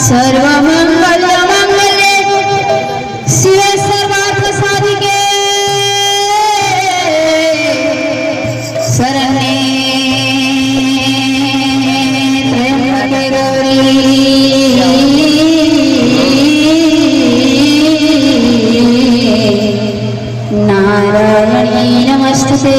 सर्वमंगलमंगले शिवे सर्वार्थ साधिके शरण्ये त्र्यंबके गौरी नारायणी नमस्तुते।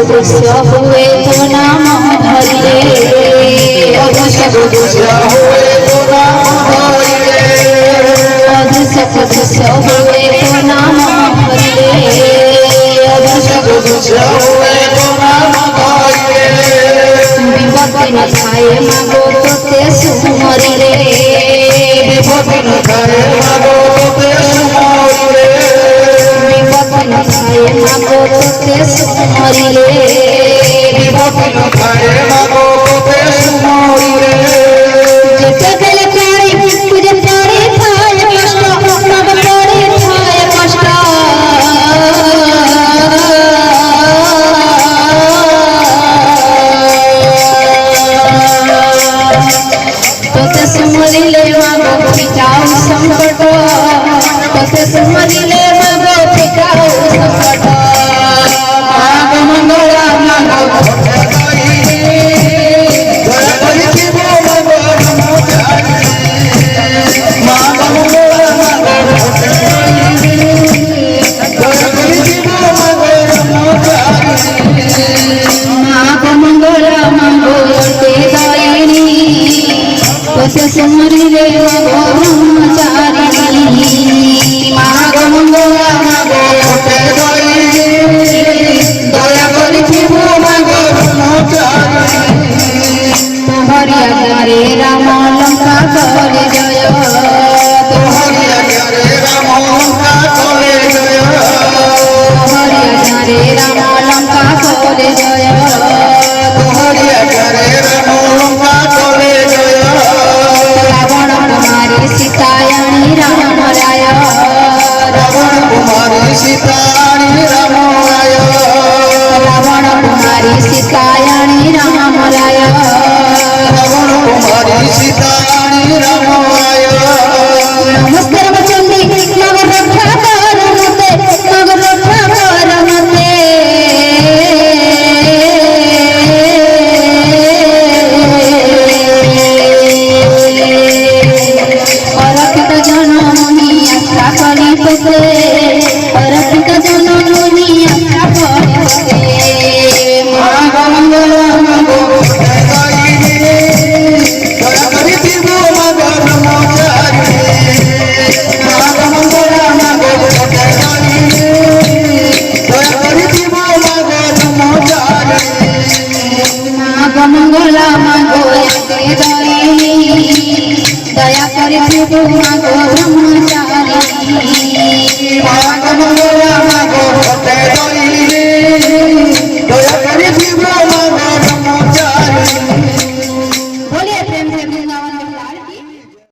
दृश्य हुए तो नाम धरिए, अदृश्य हुए तो नाम धरिए, अदृश्य हुए तो नाम धरिए, अदृश्य हुए तो नाम धरिए। विपत्ति न खाए मागो तोते सुमरिले, विपत्ति न खाए मागो तोते सुमरिले, विपत्ति न खाए मागो तोते सुमरिले, विपत्ति न खाए मागो तोते सुमरिले। जेते बेले प्यारी तुझे प्यारी थाए कष्ट, तब प्यारी थाए कष्ट, तोते सुमरिले मागो पिटाऊ संकट, तोते सुमरिले मागो पिटाऊ संकट। माग मंगला मागो सुमरिले मागो ब्रह्मचारिणी, माग मंगला मागो दया करिथिबो मागो ब्रह्मचारिणी। तोहरी आज्ञारे राम জয় তোহরিয়া করে রাম মা তোলে জয় রাবণ কুমারী সীতায়ণী রাম রায় রাবণ কুমারী সীতাণী রাম রায় রাবণ কুমারী সীতায়ণী রাম রায় রাবণ কুমারী সীতাণী রাম রায় নমস্কার বচন্দি নগর রক্ষা কর মতে নগর রক্ষা কর মতে অরক্ষিত জনমনি আশা করি পেতে অরক্ষিত জনমনি আশা করি পেতে মঙ্গল মাগো দয়া করি দিব মাগো ব্রহ্মচারিণী মঙ্গল মাগো দয়া করি দিব মাগো ব্রহ্মচারিণী মঙ্গলা মাগো দয়া করে মাগো ব্রহ্মচারিণী